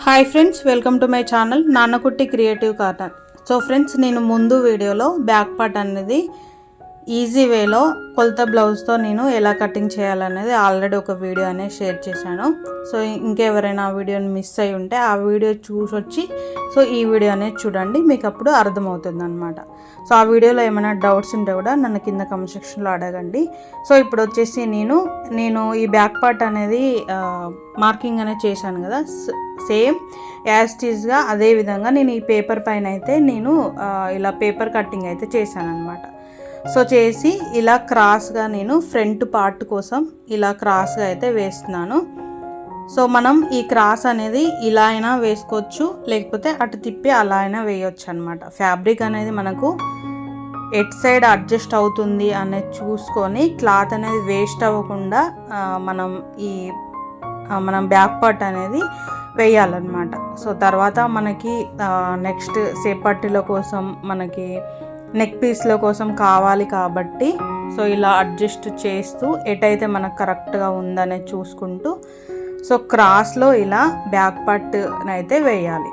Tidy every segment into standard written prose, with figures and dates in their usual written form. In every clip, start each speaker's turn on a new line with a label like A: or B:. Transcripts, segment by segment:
A: Hi friends, welcome to my channel Nannakutti creative corner. So friends, నేను ముందు వీడియోలో back part అనేది ఈజీ వేలో కొలత బ్లౌజ్తో నేను ఎలా కటింగ్ చేయాలనేది ఆల్రెడీ ఒక వీడియో అనేది షేర్ చేశాను. సో ఇంకెవరైనా ఆ వీడియోని మిస్ అయి ఉంటే ఆ వీడియో చూసొచ్చి సో ఈ వీడియో అనేది చూడండి, మీకు అప్పుడు అర్థమవుతుంది అనమాట. సో ఆ వీడియోలో ఏమైనా డౌట్స్ ఉంటే కూడా నన్ను కింద కామెంట్ సెక్షన్లో అడగండి. సో ఇప్పుడు వచ్చేసి నేను ఈ బ్యాక్ పార్ట్ అనేది మార్కింగ్ అనేది చేశాను కదా, సేమ్ యాజ్ టీజ్గా అదే విధంగా నేను ఈ పేపర్ పైన అయితే నేను ఇలా పేపర్ కటింగ్ అయితే చేశాను అనమాట. సో చేసి ఇలా క్రాస్గా నేను ఫ్రంట్ పార్ట్ కోసం ఇలా క్రాస్గా అయితే వేస్తున్నాను. సో మనం ఈ క్రాస్ అనేది ఇలా అయినా వేసుకోవచ్చు, లేకపోతే అటు తిప్పి అలా అయినా వేయొచ్చు అనమాట. ఫ్యాబ్రిక్ అనేది మనకు ఎట్ సైడ్ అడ్జస్ట్ అవుతుంది అనేది చూసుకొని క్లాత్ అనేది వేస్ట్ అవ్వకుండా మనం బ్యాక్ పార్ట్ అనేది వేయాలన్నమాట. సో తర్వాత మనకి నెక్స్ట్ సేపట్టిల కోసం మనకి నెక్ పీస్ల కోసం కావాలి కాబట్టి సో ఇలా అడ్జస్ట్ చేస్తూ ఎటైతే మనకు కరెక్ట్గా ఉందనేది చూసుకుంటూ సో క్రాస్లో ఇలా బ్యాక్ పార్ట్ అయితే వేయాలి.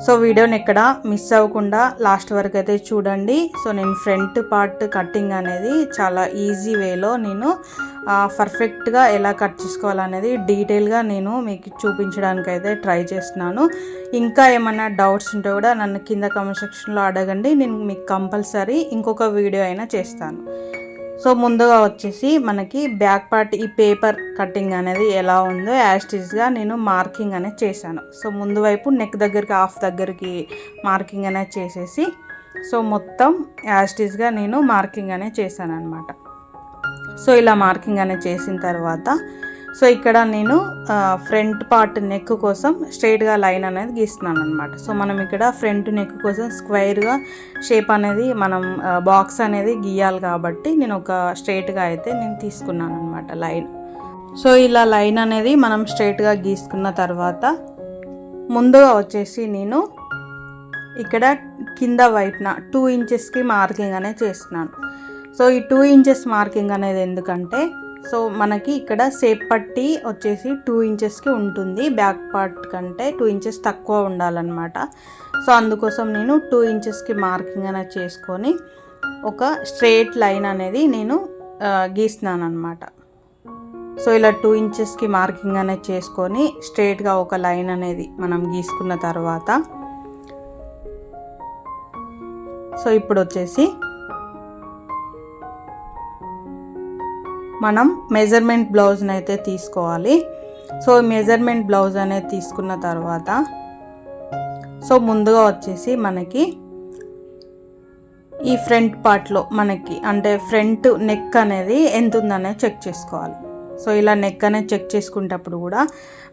A: సో వీడియోని ఎక్కడ మిస్ అవ్వకుండా లాస్ట్ వరకు అయితే చూడండి. సో నేను ఫ్రంట్ పార్ట్ కటింగ్ అనేది చాలా ఈజీ వేలో నేను పర్ఫెక్ట్గా ఎలా కట్ చేసుకోవాలనేది డీటెయిల్గా నేను మీకు చూపించడానికి అయితే ట్రై చేస్తున్నాను. ఇంకా ఏమైనా డౌట్స్ ఉంటే కూడా నన్ను కింద కామెంట్ సెక్షన్లో అడగండి, నేను మీకు కంపల్సరీ ఇంకొక వీడియో అయినా చేస్తాను. సో ముందుగా వచ్చేసి మనకి బ్యాక్ పార్ట్ ఈ పేపర్ కటింగ్ అనేది ఎలా ఉందో యాస్టీజ్గా నేను మార్కింగ్ అనేది చేశాను. సో ముందు వైపు నెక్ దగ్గరికి హాఫ్ దగ్గరికి మార్కింగ్ అనేది చేసేసి సో మొత్తం యాస్టీజ్గా నేను మార్కింగ్ అనేది చేశాను అనమాట. సో ఇలా మార్కింగ్ అనేది చేసిన తర్వాత సో ఇక్కడ నేను ఫ్రంట్ పార్ట్ నెక్ కోసం స్ట్రైట్గా లైన్ అనేది గీస్తున్నాను అనమాట. సో మనం ఇక్కడ ఫ్రంట్ నెక్ కోసం స్క్వేర్గా షేప్ అనేది మనం బాక్స్ అనేది గీయాలి కాబట్టి నేను ఒక స్ట్రైట్గా అయితే నేను తీసుకున్నాను అనమాట లైన్. సో ఇలా లైన్ అనేది మనం స్ట్రైట్గా గీసుకున్న తర్వాత ముందుగా వచ్చేసి నేను ఇక్కడ కింద వైపున 2 ఇంచెస్కి మార్కింగ్ అనేది చేస్తున్నాను. సో ఈ 2 ఇంచెస్ మార్కింగ్ అనేది ఎందుకంటే సో మనకి ఇక్కడ సేప్ పట్టి వచ్చేసి 2 ఇంచెస్కి ఉంటుంది, బ్యాక్ పార్ట్ కంటే 2 ఇంచెస్ తక్కువ ఉండాలన్నమాట. సో అందుకోసం నేను 2 ఇంచెస్కి మార్కింగ్ అనేది చేసుకొని ఒక స్ట్రైట్ లైన్ అనేది నేను గీస్తున్నాను అనమాట. సో ఇలా 2 ఇంచెస్కి మార్కింగ్ అనేది చేసుకొని స్ట్రైట్గా ఒక లైన్ అనేది మనం గీసుకున్న తర్వాత సో ఇప్పుడు వచ్చేసి మనం మెజర్మెంట్ బ్లౌజ్ని అయితే తీసుకోవాలి. సో మెజర్మెంట్ బ్లౌజ్ అనేది తీసుకున్న తర్వాత సో ముందుగా వచ్చేసి మనకి ఈ ఫ్రంట్ పార్ట్లో మనకి అంటే ఫ్రంట్ నెక్ అనేది ఎంత ఉందనేది చెక్ చేసుకోవాలి. సో ఇలా నెక్ అనేది చెక్ చేసుకునేటప్పుడు కూడా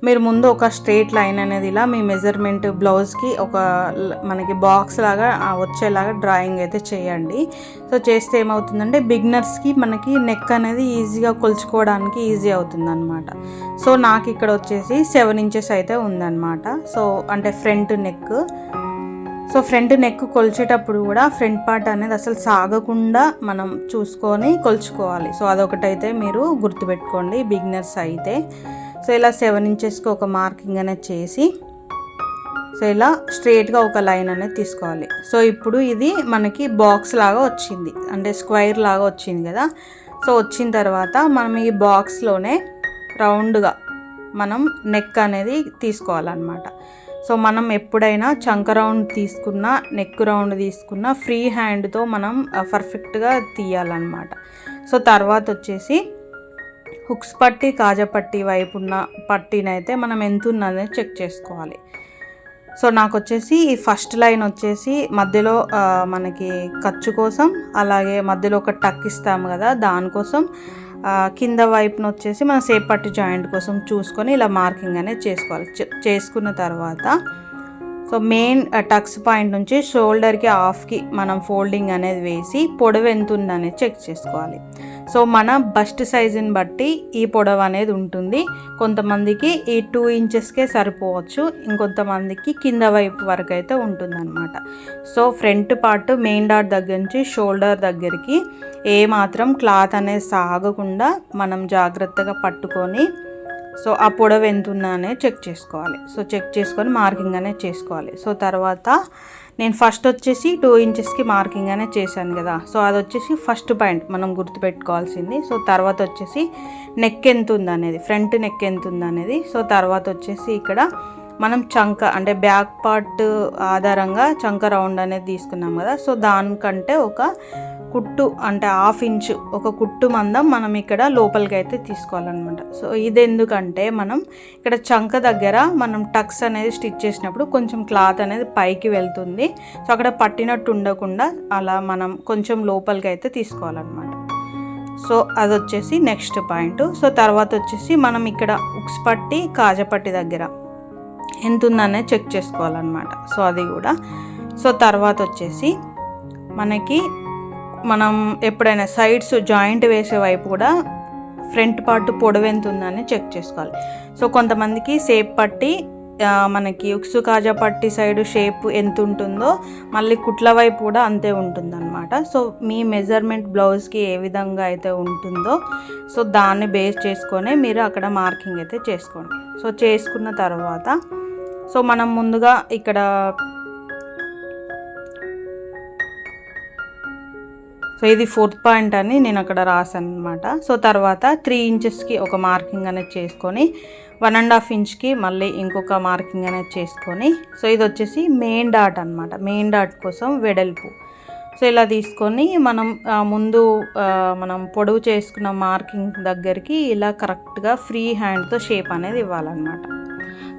A: మీరు ముందు ఒక స్ట్రైట్ లైన్ అనేది ఇలా మీ మెజర్మెంట్ బ్లౌజ్కి ఒక మనకి బాక్స్ లాగా వచ్చేలాగా డ్రాయింగ్ అయితే చేయండి. సో చేస్తే ఏమవుతుందంటే బిగినర్స్కి మనకి నెక్ అనేది ఈజీగా కొలుచుకోవడానికి ఈజీ అవుతుంది అనమాట. సో నాకు ఇక్కడ వచ్చేసి 7 ఇంచెస్ అయితే ఉందన్నమాట. సో అంటే front neck. So front neck కొలిచేటప్పుడు కూడా ఫ్రంట్ పార్ట్ అనేది అసలు సాగకుండా మనం చూసుకొని కొలుచుకోవాలి. సో అదొకటైతే మీరు గుర్తుపెట్టుకోండి బిగినర్స్ అయితే. సో ఇలా 7 ఇంచెస్కి ఒక మార్కింగ్ అనేది చేసి సో ఇలా స్ట్రైట్గా ఒక లైన్ అనేది తీసుకోవాలి. సో ఇప్పుడు ఇది మనకి బాక్స్ లాగా వచ్చింది, అంటే స్క్వేర్ లాగా వచ్చింది కదా. సో వచ్చిన తర్వాత మనం ఈ బాక్స్లోనే రౌండ్గా మనం నెక్ అనేది తీసుకోవాలన్నమాట. సో మనం ఎప్పుడైనా చంక రౌండ్ తీసుకున్నా నెక్ రౌండ్ తీసుకున్నా ఫ్రీ హ్యాండ్తో మనం పర్ఫెక్ట్గా తీయాలన్నమాట. సో తర్వాత వచ్చేసి హుక్స్ పట్టి కాజా పట్టి వైపు ఉన్న పట్టీనైతే మనం ఎంత ఉన్నది చెక్ చేసుకోవాలి. సో నాకు వచ్చేసి ఈ ఫస్ట్ లైన్ వచ్చేసి మధ్యలో మనకి ఖర్చు కోసం, అలాగే మధ్యలో ఒక టక్ ఇస్తాము కదా దానికోసం, కింద వైపున వచ్చేసి మన సేప్ పట్టి జాయింట్ కోసం చూసుకొని ఇలా మార్కింగ్ అనేది చేసుకోవాలి. చేసుకున్న తర్వాత సో మెయిన్ టక్స్ పాయింట్ నుంచి షోల్డర్కి హాఫ్కి మనం ఫోల్డింగ్ అనేది వేసి పొడవు ఎంత ఉందనేది చెక్ చేసుకోవాలి. సో మన బస్ట్ సైజుని బట్టి ఈ పొడవు అనేది ఉంటుంది. కొంతమందికి ఈ 2 ఇంచెస్కే సరిపోవచ్చు, ఇంకొంతమందికి కింద వైపు వరకు అయితే ఉంటుందన్నమాట. So front part main dot దగ్గర నుంచి షోల్డర్ దగ్గరికి ఏమాత్రం క్లాత్ అనేది సాగకుండా మనం జాగ్రత్తగా పట్టుకొని సో ఆ పొడవు ఎంత ఉందా అనేది చెక్ చేసుకోవాలి. సో చెక్ చేసుకొని మార్కింగ్ అనేది చేసుకోవాలి. సో తర్వాత నేను ఫస్ట్ వచ్చేసి 2 ఇంచెస్కి మార్కింగ్ అనేది చేశాను కదా. సో అది వచ్చేసి ఫస్ట్ పాయింట్ మనం గుర్తుపెట్టుకోవాల్సింది. సో తర్వాత వచ్చేసి నెక్ ఎంత ఉందనేది, ఫ్రంట్ నెక్ ఎంత ఉందనేది. సో తర్వాత వచ్చేసి ఇక్కడ మనం చంక అంటే బ్యాక్ పార్ట్ ఆధారంగా చంక రౌండ్ అనేది తీసుకున్నాం కదా. సో దానికంటే ఒక కుట్టు అంటే 1/2 ఇంచు ఒక కుట్టు మందం మనం ఇక్కడ లోపలికి అయితే తీసుకోవాలన్నమాట. సో ఇది ఎందుకంటే మనం ఇక్కడ చంక దగ్గర మనం టక్స్ అనేది స్టిచ్ చేసినప్పుడు కొంచెం క్లాత్ అనేది పైకి వెళ్తుంది. సో అక్కడ పట్టినట్టు ఉండకుండా అలా మనం కొంచెం లోపలికి అయితే తీసుకోవాలన్నమాట. సో అది వచ్చేసి నెక్స్ట్ పాయింట్. సో తర్వాత వచ్చేసి మనం ఇక్కడ ఉక్స్ పట్టి కాజపట్టి దగ్గర ఎంత ఉందనేది చెక్ చేసుకోవాలన్నమాట. సో అది కూడా. సో తర్వాత వచ్చేసి మనం ఎప్పుడైనా సైడ్స్ జాయింట్ వేసే వైపు కూడా ఫ్రంట్ పార్ట్ పొడవు ఎంత ఉందని చెక్ చేసుకోవాలి. సో కొంతమందికి షేప్ పట్టి మనకి ఉక్సు కాజా పట్టి సైడ్ షేప్ ఎంత ఉంటుందో మళ్ళీ కుట్ల వైపు కూడా అంతే ఉంటుందన్నమాట. సో మీ మెజర్మెంట్ బ్లౌజ్కి ఏ విధంగా అయితే ఉంటుందో సో దాన్ని బేస్ చేసుకొని మీరు అక్కడ మార్కింగ్ అయితే చేసుకోండి. సో చేసుకున్న తర్వాత సో మనం ముందుగా ఇక్కడ సో ఇది 4th పాయింట్ అని నేను అక్కడ రాసాను అనమాట. సో తర్వాత 3 ఇంచెస్కి ఒక మార్కింగ్ అనేది చేసుకొని 1.5 ఇంచ్కి మళ్ళీ ఇంకొక మార్కింగ్ అనేది చేసుకొని సో ఇది వచ్చేసి మెయిన్ డాట్ అనమాట. మెయిన్ డాట్ కోసం వెడల్పు. సో ఇలా తీసుకొని మనం పొడవు చేసుకున్న మార్కింగ్ దగ్గరికి ఇలా కరెక్ట్గా ఫ్రీ హ్యాండ్తో షేప్ అనేది ఇవ్వాలన్నమాట.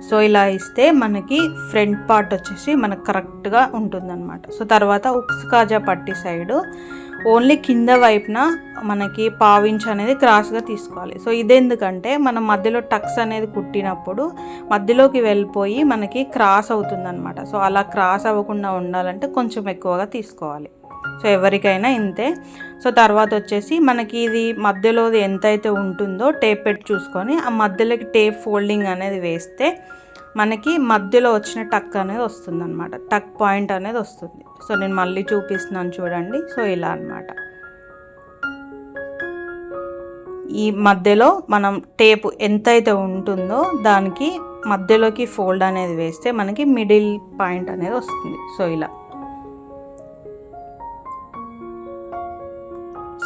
A: సో ఇలా ఇస్తే మనకి ఫ్రంట్ పార్ట్ వచ్చేసి మనకు కరెక్ట్గా ఉంటుందన్నమాట. సో తర్వాత ఉక్స్ కాజా పట్టి సైడు ఓన్లీ కింద వైపున మనకి 1/2 ఇంచ్ అనేది క్రాస్గా తీసుకోవాలి. సో ఇదెందుకంటే మనం మధ్యలో టక్స్ అనేది కుట్టినప్పుడు మధ్యలోకి వెళ్ళిపోయి మనకి క్రాస్ అవుతుందన్నమాట. సో అలా క్రాస్ అవ్వకుండా ఉండాలంటే కొంచెం ఎక్కువగా తీసుకోవాలి. సో ఎవరికైనా ఇంతే. సో తర్వాత వచ్చేసి మనకి ఇది మధ్యలోది ఎంతైతే ఉంటుందో టేప్ పెట్టి చూసుకొని ఆ మధ్యలోకి టేప్ ఫోల్డింగ్ అనేది వేస్తే మనకి మధ్యలో వచ్చిన టక్ అనేది వస్తుంది అనమాట. టక్ పాయింట్ అనేది వస్తుంది. సో నేను మళ్ళీ చూపిస్తున్నాను చూడండి. సో ఇలా అనమాట. ఈ మధ్యలో మనం టేప్ ఎంతైతే ఉంటుందో దానికి మధ్యలోకి ఫోల్డ్ అనేది వేస్తే మనకి మిడిల్ పాయింట్ అనేది వస్తుంది. సో ఇలా.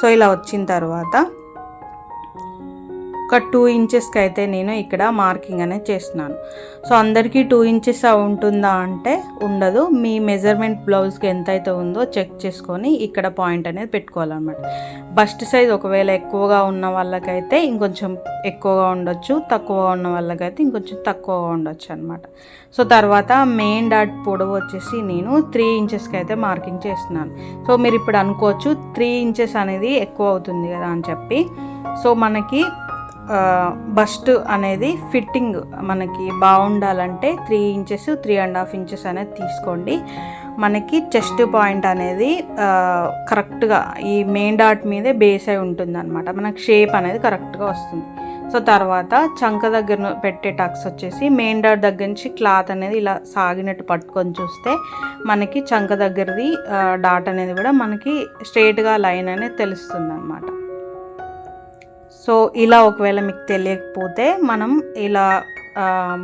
A: సో ఇలా వచ్చిన తర్వాత ఒక 2 ఇంచెస్కి అయితే నేను ఇక్కడ మార్కింగ్ అనేది చేస్తున్నాను. సో అందరికీ 2 ఇంచెస్ ఉంటుందా అంటే ఉండదు. మీ మెజర్మెంట్ బ్లౌజ్కి ఎంతైతే ఉందో చెక్ చేసుకొని ఇక్కడ పాయింట్ అనేది పెట్టుకోవాలన్నమాట. బస్ట్ సైజ్ ఒకవేళ ఎక్కువగా ఉన్న వాళ్ళకైతే ఇంకొంచెం ఎక్కువగా ఉండొచ్చు, తక్కువగా ఉన్న వాళ్ళకైతే ఇంకొంచెం తక్కువగా ఉండొచ్చు అనమాట. సో తర్వాత మెయిన్ డాట్ పొడవు వచ్చేసి నేను 3 ఇంచెస్కి అయితే మార్కింగ్ చేస్తున్నాను. సో మీరు ఇప్పుడు అనుకోవచ్చు 3 ఇంచెస్ అనేది ఎక్కువ అవుతుంది కదా అని చెప్పి. సో మనకి బస్ట్ అనేది ఫిట్టింగ్ మనకి బాగుండాలంటే 3 ఇంచెస్ 3.5 ఇంచెస్ అనేది తీసుకోండి. మనకి చెస్ట్ పాయింట్ అనేది కరెక్ట్గా ఈ మెయిన్ డాట్ మీదే బేస్ అయి ఉంటుంది అనమాట. మనకి షేప్ అనేది కరెక్ట్గా వస్తుంది. సో తర్వాత చంక దగ్గర పెట్టే టక్స్ వచ్చేసి మెయిన్ డాట్ దగ్గర నుంచి క్లాత్ అనేది ఇలా సాగినట్టు పట్టుకొని చూస్తే మనకి చంక దగ్గరది డాట్ అనేది కూడా మనకి స్ట్రైట్గా లైన్ అనేది తెలుస్తుంది అనమాట. సో ఇలా ఒకవేళ మీకు తెలియకపోతే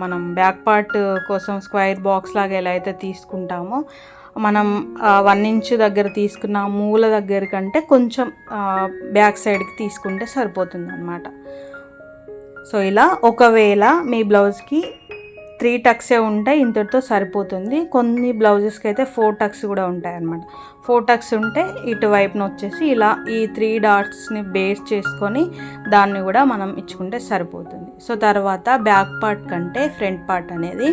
A: మనం బ్యాక్ పార్ట్ కోసం స్క్వేర్ బాక్స్ లాగా ఎలా అయితే తీసుకుంటామో మనం 1 ఇంచ్ దగ్గర తీసుకున్న మూల దగ్గర కంటే కొంచెం బ్యాక్ సైడ్కి తీసుకుంటే సరిపోతుంది అన్నమాట. సో ఇలా ఒకవేళ మీ బ్లౌజ్కి 3 టక్సే ఉంటాయి, ఇంతటితో సరిపోతుంది. కొన్ని బ్లౌజెస్కి అయితే 4 టక్స్ కూడా ఉంటాయి అన్నమాట. 4 టక్స్ ఉంటే ఇటువైపున వచ్చేసి ఇలా ఈ 3 డాట్స్ని బేస్ చేసుకొని దాన్ని కూడా మనం ఇచ్చుకుంటే సరిపోతుంది. సో తర్వాత బ్యాక్ పార్ట్ కంటే ఫ్రంట్ పార్ట్ అనేది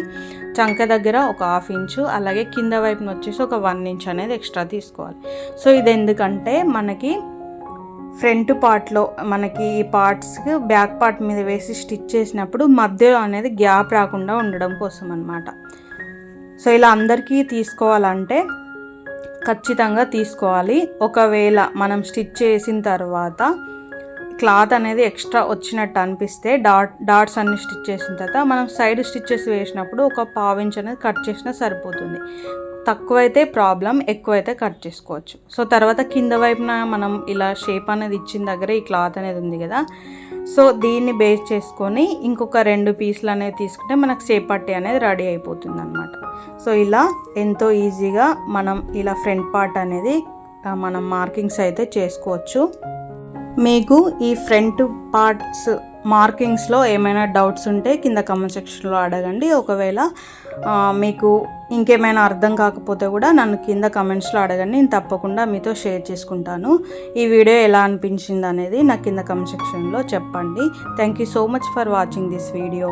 A: చంక దగ్గర ఒక 1/2 ఇంచు, అలాగే కింద వైపున వచ్చేసి ఒక 1 ఇంచ్ అనేది ఎక్స్ట్రా తీసుకోవాలి. సో ఇది ఎందుకంటే మనకి ఫ్రంట్ పార్ట్లో మనకి ఈ పార్ట్స్కి బ్యాక్ పార్ట్ మీద వేసి స్టిచ్ చేసినప్పుడు మధ్యలో అనేది గ్యాప్ రాకుండా ఉండడం కోసం అన్నమాట. సో ఇలా అందరికీ తీసుకోవాలంటే ఖచ్చితంగా తీసుకోవాలి. ఒకవేళ మనం స్టిచ్ చేసిన తర్వాత క్లాత్ అనేది ఎక్స్ట్రా వచ్చినట్టు అనిపిస్తే డాట్స్ అన్ని స్టిచ్ చేసిన తర్వాత మనం సైడ్ స్టిచ్చెస్ వేసినప్పుడు ఒక 1/2 ఇంచ్ అనేది కట్ చేసినా సరిపోతుంది. తక్కువైతే ప్రాబ్లం, ఎక్కువైతే కట్ చేసుకోవచ్చు. సో తర్వాత కింద వైపున మనం ఇలా షేప్ అనేది ఇచ్చిన దగ్గర ఈ క్లాత్ అనేది ఉంది కదా, సో దీన్ని బేస్ చేసుకొని ఇంకొక 2 పీసులు అనేది తీసుకుంటే మనకు సేప్ పట్టి అనేది రెడీ అయిపోతుంది అనమాట. సో ఇలా ఎంతో ఈజీగా మనం ఇలా ఫ్రంట్ పార్ట్ అనేది మనం మార్కింగ్స్ అయితే చేసుకోవచ్చు. మీకు ఈ ఫ్రంట్ పార్ట్స్ మార్కింగ్స్లో ఏమైనా డౌట్స్ ఉంటే కింద కామెంట్ సెక్షన్లో అడగండి. ఒకవేళ మీకు ఇంకేమైనా అర్థం కాకపోతే కూడా నన్ను కింద కామెంట్స్లో అడగండి, నేను తప్పకుండా మీతో షేర్ చేసుకుంటాను. ఈ వీడియో ఎలా అనిపించింది అనేది నాకు కింద కామెంట్ సెక్షన్లో చెప్పండి. Thank you so much for watching this video.